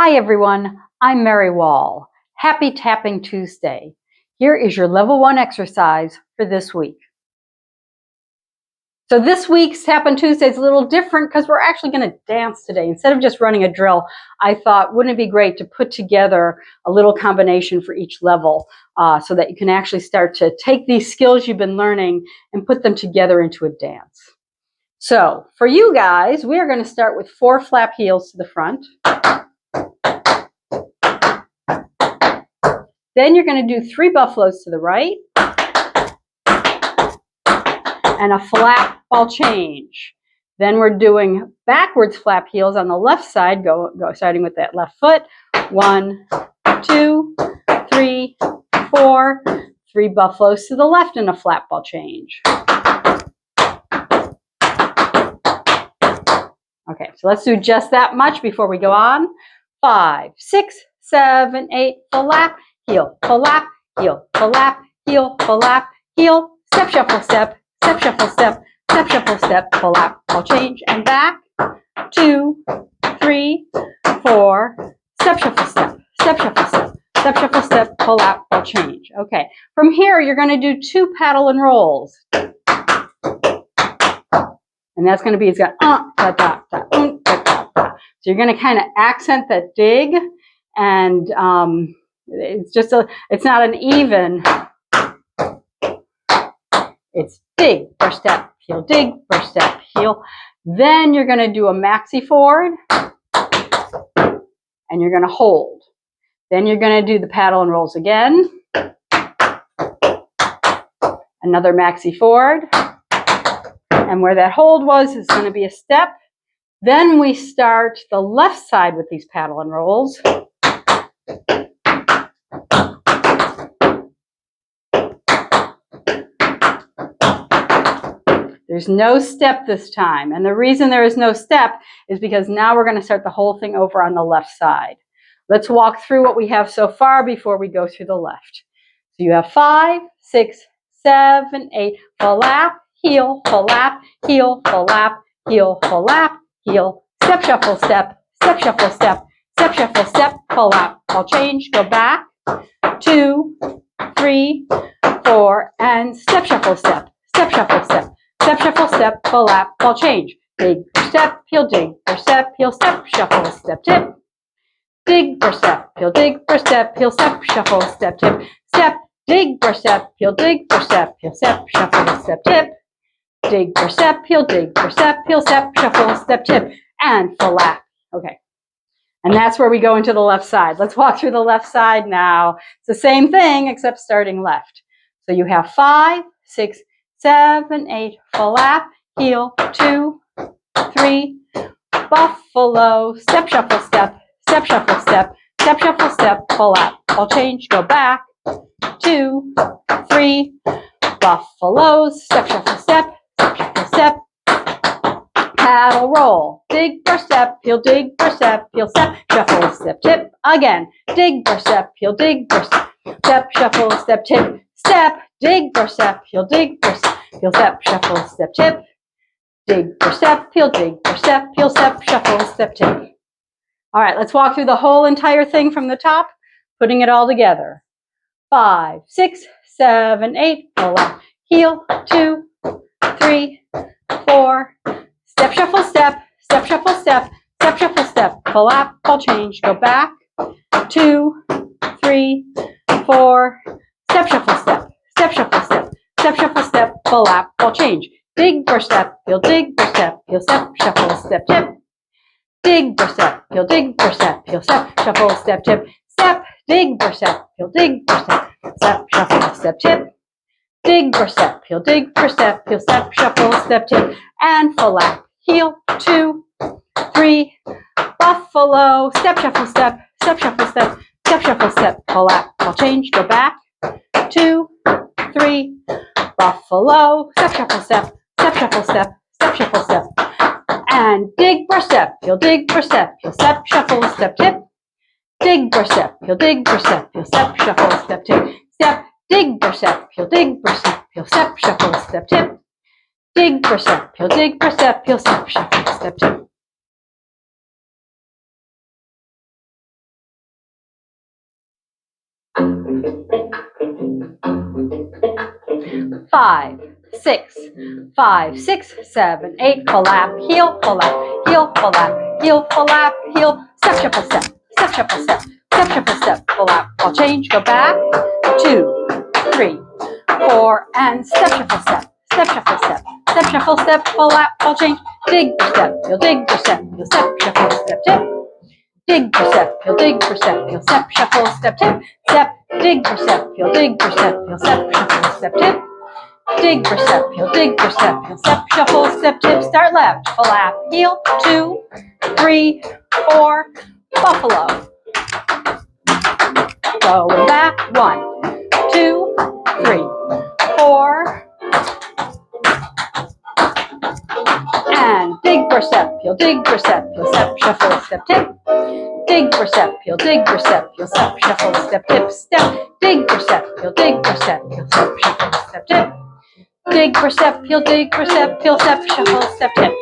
Hi everyone, I'm Mary Wall. Happy Tapping Tuesday. Here is your level 1 exercise for this week. So this week's Tappin Tuesday is a little different because we're actually going to dance today. Instead of just running a drill, I thought, wouldn't it be great to put together a little combination for each level so that you can actually start to take these skills you've been learning and put them together into a dance. So for you guys, we are going to start with 4 flap heels to the front. Then you're going to do 3 buffaloes to the right and a flap ball change. Then we're doing backwards flap heels on the left side, starting with that left foot. 1, 2, 3, 4. 3 buffaloes to the left and a flap ball change. Okay, so let's do just that much before we go on. 5, 6, 7, 8, flap, heel, flap, heel, flap, heel, flap, heel, step, shuffle, step, step, shuffle, step, step, shuffle, step, flap, ball change, and back. 2, 3, 4, step, shuffle, step, step, shuffle, step, step, shuffle, step, flap, ball change. Okay, from here you're going to do 2 paddle and rolls. And that's going to be, it's got da, da, da, da, da, da. So you're going to kind of accent that dig, and it's just it's not an even. It's dig, first step, heel, dig, first step, heel. Then you're going to do a maxi forward, and you're going to hold. Then you're going to do the paddle and rolls again. Another maxi forward. And where that hold was is going to be a step. Then we start the left side with these paddle and rolls. There's no step this time. And the reason there is no step is because now we're going to start the whole thing over on the left side. Let's walk through what we have so far before we go through the left. So you have 5, 6, 7, 8, flap, heel, flap, heel, flap, heel, flap, heel, step, shuffle, step, step, shuffle, step, step, shuffle, step, flap, ball change, go back, 2, 3, 4, and step, shuffle, step, step, shuffle, step, step, shuffle, step, flap, ball change, dig, step, heel, dig, step, heel, step, shuffle, step, tip, dig, step, heel, dig, step, heel, step, shuffle, step, tip, step, dig, step, heel, dig, step, heel, step, shuffle, step, tip, dig, step, heel, dig, step, heel, step, shuffle, step, tip, and flap. Okay. And that's where we go into the left side. Let's walk through the left side now. It's the same thing except starting left. So you have 5, 6, 7, 8, flap, heel, 2, 3, buffalo, step, shuffle, step, step, shuffle, step, step, shuffle, step, flap, ball change, go back, 2, 3, buffaloes, step, shuffle, step, step, shuffle, step, paddle, roll, dig, step, heel, dig, step, heel, step, shuffle, step, tip, again, dig, step, heel, dig, step, shuffle, step, tip, step, dig, step, heel, dig, heel, step, shuffle, step, tip, dig, step, heel, dig, step, heel, step, shuffle, step, tip. All right, let's walk through the whole entire thing from the top, putting it all together. 5, 6, 7, 8, flap, heel, 2, 3, 4, step, shuffle, step, step, shuffle, step, step, shuffle, step, flap, ball change, go back, 2, 3, 4, step, shuffle, step, step, shuffle, step, step, shuffle, step, flap, ball change, dig, step, heel, dig, step, heel, step, shuffle, step, tip, dig, step, heel, dig, step, heel, step, shuffle, step, tip, step, dig, step, heel, dig, step, step, shuffle, step, tip, dig, step, heel, dig, step, heel, step, shuffle, step, tip, and flap, heel, 2, 3, buffalo, step, shuffle, step, step, shuffle, step, step, shuffle, step, flap, ball change, go back, 2, 3, buffalo, step, shuffle, step, step, shuffle, step, step, shuffle, step, and dig, step, heel, dig, step, heel, step, shuffle, step, tip, dig, step, heel, dig, step, heel, step, shuffle, step, tip, step, dig, step, heel, dig, step, heel, step, shuffle, step, tip, dig, step, heel, dig, step, heel, step, shuffle, step, tip. 5, 6, 5, 6, 7, 8, flap, heel, flap, heel, flap, heel, flap, heel, step, shuffle, step, step, shuffle, step, step, shuffle, step, flap, I'll change, go back, 2, 3, 4, and step, shuffle, step, step, shuffle, step, step, shuffle, step, flap, I'll change, dig for step, you'll dig for step, you'll step, shuffle, step, tip, dig for step, you'll dig for step, you'll step, shuffle, step, tip, step, dig for step, you'll dig for step, you'll step, shuffle, step, tip, dig for step, heel, dig for step, heel, step, shuffle, step, tip, start left, flap, heel, 2, 3, 4, buffalo. Going back, 1, 2, 3, 4, and dig for step, heel, dig for step, heel, step, shuffle, step, tip, dig for step, heel, dig for step, heel, step, shuffle, step, tip, step, dig for step, heel, dig for step, heel, step, shuffle, step, tip, dig for step, heel, dig for step, heel, step, shuffle, step, tip.